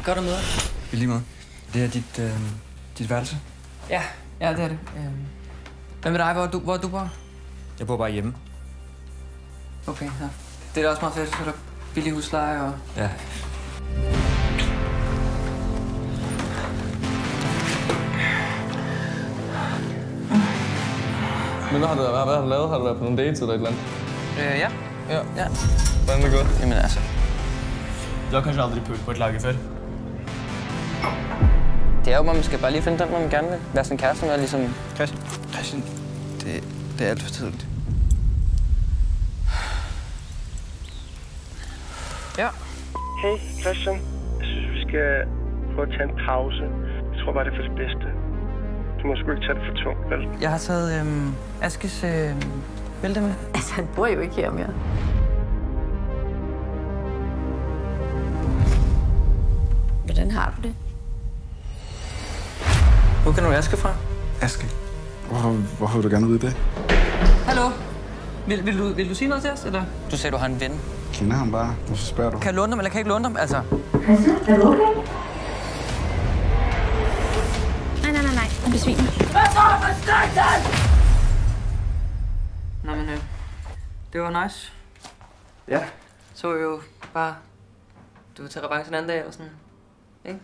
Godt at møde dig. I lige måde. Det er dit værelse? Ja, det er det. Hvad med dig? Hvor du bor? Jeg bor bare hjemme. Okay, ja. Det er da også meget fedt, så er der billig husleje og... Ja. Men hvad har du lavet? Har du været på nogle dates eller et eller andet? Ja. Hvordan er det gået? Jamen altså... Du har kanskje aldrig pult på et lager før? Det er jo, man skal bare lige finde den, man gerne vil. Være sådan kæreste med, ligesom... Christian, det er alt for tidligt. Ja. Hey, Christian. Jeg synes, vi skal prøve at tage en pause. Jeg tror bare, det er for det bedste. Du må sgu ikke tage det for tungt, vel? Jeg har taget Askes bælte med. Altså, han bor jo ikke her mere. Hvordan har du det? Hvor kan du Aske fra? Aske? Hvorfor vil du gerne vide det? Hallo? Vil du sige noget til os, eller? Du sagde, du har en ven. Jeg kender ham bare. Hvorfor spørger du? Kan jeg låne dem, eller kan jeg ikke låne dem? Altså... Christian, er du okay? Nej. Han besvimer. Nå, men det var nice. Ja. Så jo bare... Du vil tage revanche en anden dag, eller sådan. Ikke?